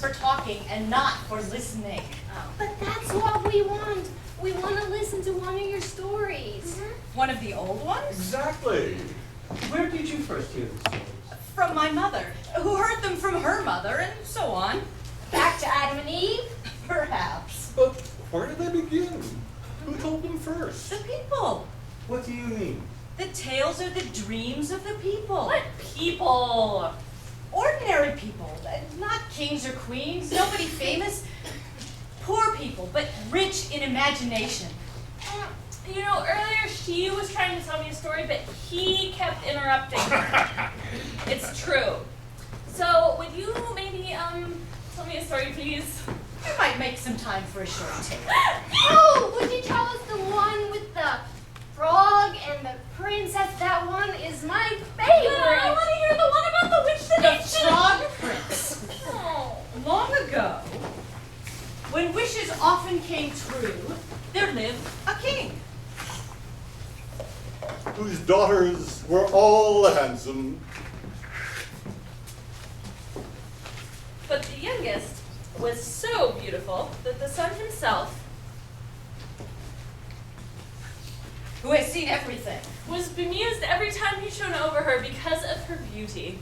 for talking and not for listening. Oh. But that's what we want. We want to listen to one of your stories. One of the old ones? Exactly. Where did you first hear the stories? From my mother, who heard them from her mother, and so on. Back to Adam and Eve? Perhaps. But where did they begin? Who told them first? The people. What do you mean? The tales are the dreams of the people. What people? Ordinary people, not kings or queens, nobody famous. Poor people, but rich in imagination. You know, earlier she was trying to tell me a story, but he kept interrupting her. It's true. So, would you maybe, tell me a story, please? You might make some time for a short tale. Oh, would you tell us the one with the frog and the princess? That one is my favorite. I want to hear the one about the witch that The ate shit. FrogPrince. Oh. Long ago, when wishes often came true, there lived a king. Whose daughters were all handsome. But the youngest was so beautiful that the sun himself Who has seen everything. was bemused every time he shone over her because of her beauty.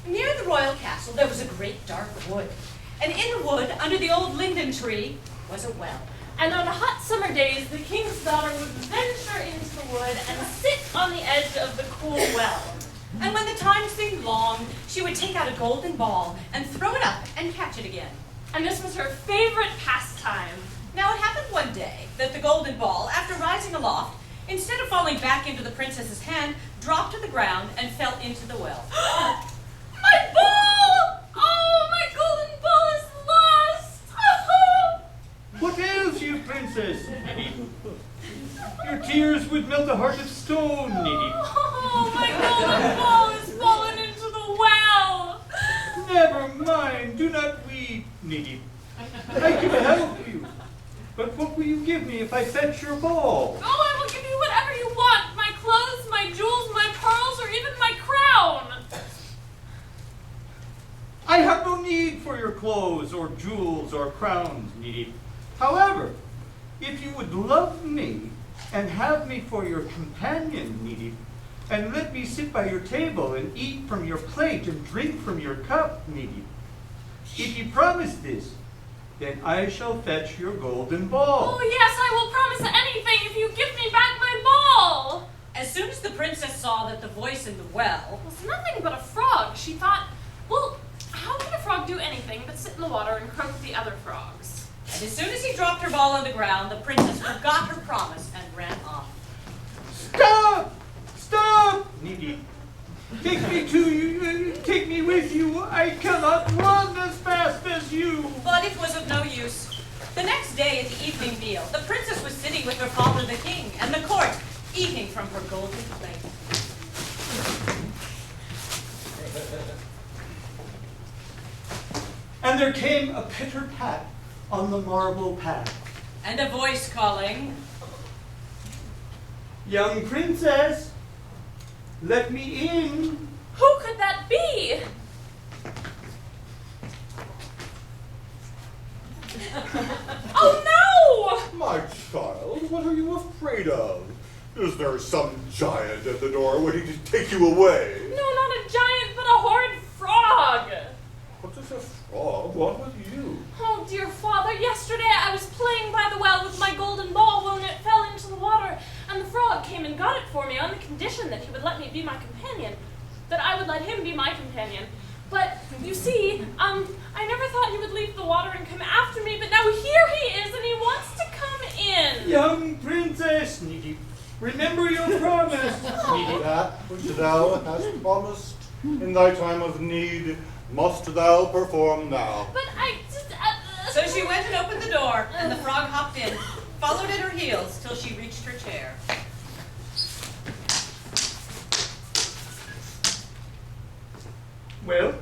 Near the royal castle, there was a great dark wood. And in the wood, under the old linden tree, was a well. And on hot summer days, the king's daughter would venture into the wood and sit on the edge of the cool well. And when the time seemed long, she would take out a golden ball and throw it up and catch it again. And this was her favorite pastime. Now it happened one day that the golden ball, after rising aloft, instead of falling back into the princess's hand, dropped to the ground and fell into the well. My ball! Oh, my golden ball is lost! Oh. What ails you, princess? Your tears would melt a heart of stone, Needy. Oh, my golden ball has fallen into the well! Never mind, do not weep, Needy. I can help you. But what will you give me if I fetch your ball? Oh, I will give you whatever you want. My clothes, my jewels, my pearls, or even my crown. I have no need for your clothes or jewels or crowns, Needy. However, if you would love me and have me for your companion, Needy, and let me sit by your table and eat from your plate and drink from your cup, Needy, if you promise this, then I shall fetch your golden ball. Oh, yes, I will promise anything if you give me back my ball. As soon as the princess saw that the voice in the well It was nothing but a frog. She thought, well, how can a frog do anything but sit in the water and croak the other frogs? And as soon as he dropped her ball on the ground, the princess forgot her promise and ran off. Stop! Stop! Needy, take me to you, take me with you. I cannot run as fast as you. But it was of no use. The next day at the evening meal, the princess was sitting with her father the king and the court, eating from her golden plate. And there came a pitter-pat on the marble path. And a voice calling, Young princess, let me in. Who could that be? Oh, no! My child, what are you afraid of? Is there some giant at the door waiting to take you away? No, not a giant, but a horrid frog. What does a frog want with you? Oh, dear father, yesterday I was playing by the well with my golden ball when it fell into the water, and the frog came and got it for me on the condition that he would let me be my companion, that I would let him be my companion. But, you see, I never thought he would leave the water and come after me, but now here he is, and he wants to come in. Young princess, Needy, remember your promise. That which thou hast promised in thy time of need must thou perform now. But I just... So she went and opened the door, and the frog hopped in, followed at her heels till she reached her chair. Well,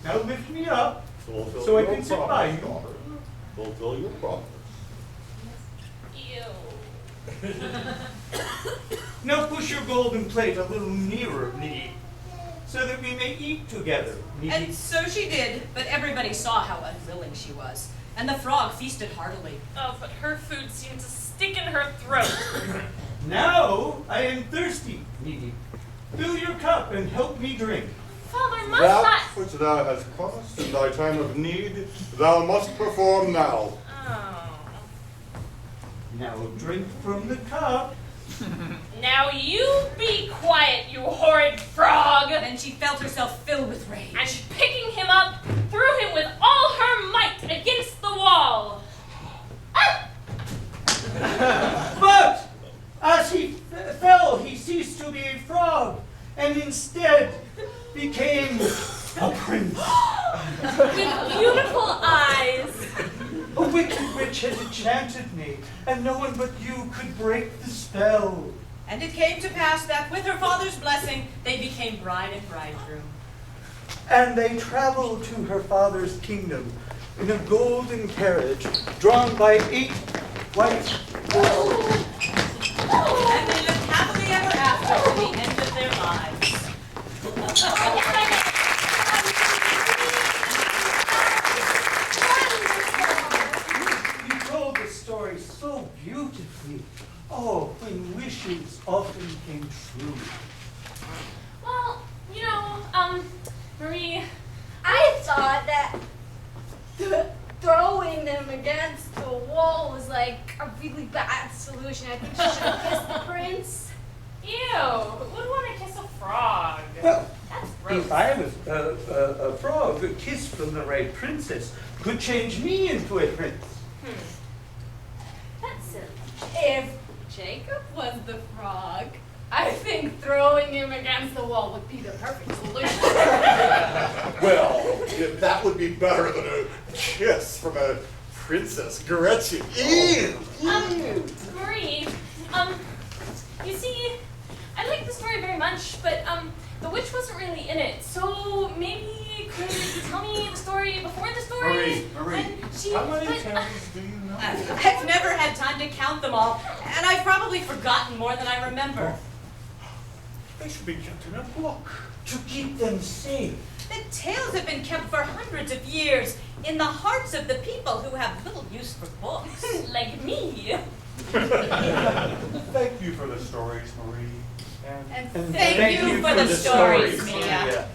now lift me up Fulfill so I your can sit promise, by you. daughter. Fulfill your promise. Ew. Now push your golden plate a little nearer, Needy, so so that we may eat together. And so she did, but everybody saw how unwilling she was. And the frog feasted heartily. Oh, but her food seemed to stick in her throat. Now I am thirsty, Needy. Fill your cup and help me drink. Father, must That not. which thou hast promised in thy time of need, thou must perform now. Oh. Now drink from the cup. Now you be quiet, you horrid frog! Then she felt herself filled with rage. And picking him up, threw him with all her might against the wall. But as he fell, he ceased to be a frog, and instead became a prince. With beautiful eyes. A wicked witch had enchanted me, and no one but you could break the spell. And it came to pass that with her father's blessing, they became bride and bridegroom. And they traveled to her father's kingdom in a golden carriage drawn by 8 white horses. And they lived happily ever after to the end of their lives. You told the story so beautifully. Oh, when wishes often came true. Well, you know, Marie, I thought that throwing them against the wall was like a really bad solution. I think she should have kissed the prince. ew, who would want to kiss a frog? Well, That's gross. if I was a frog, a kiss from the right princess could change me into a prince. That's silly. If Jacob was the frog, I think throwing him against the wall would be the perfect solution. Well, that would be better than a kiss from a Princess Gretchen. Ew! Marie, you see, I like the story very much, but, the witch wasn't really in it, so maybe could you tell me the story before the story? Marie, When she, how many but, candles do you know? I've never had time to count them all, and I've probably forgotten more than I remember. They should be kept in a book. To keep them safe. The tales have been kept for hundreds of years in the hearts of the people who have little use for books. like me. Thank you for the stories, Marie. And thank you for the stories, Mia.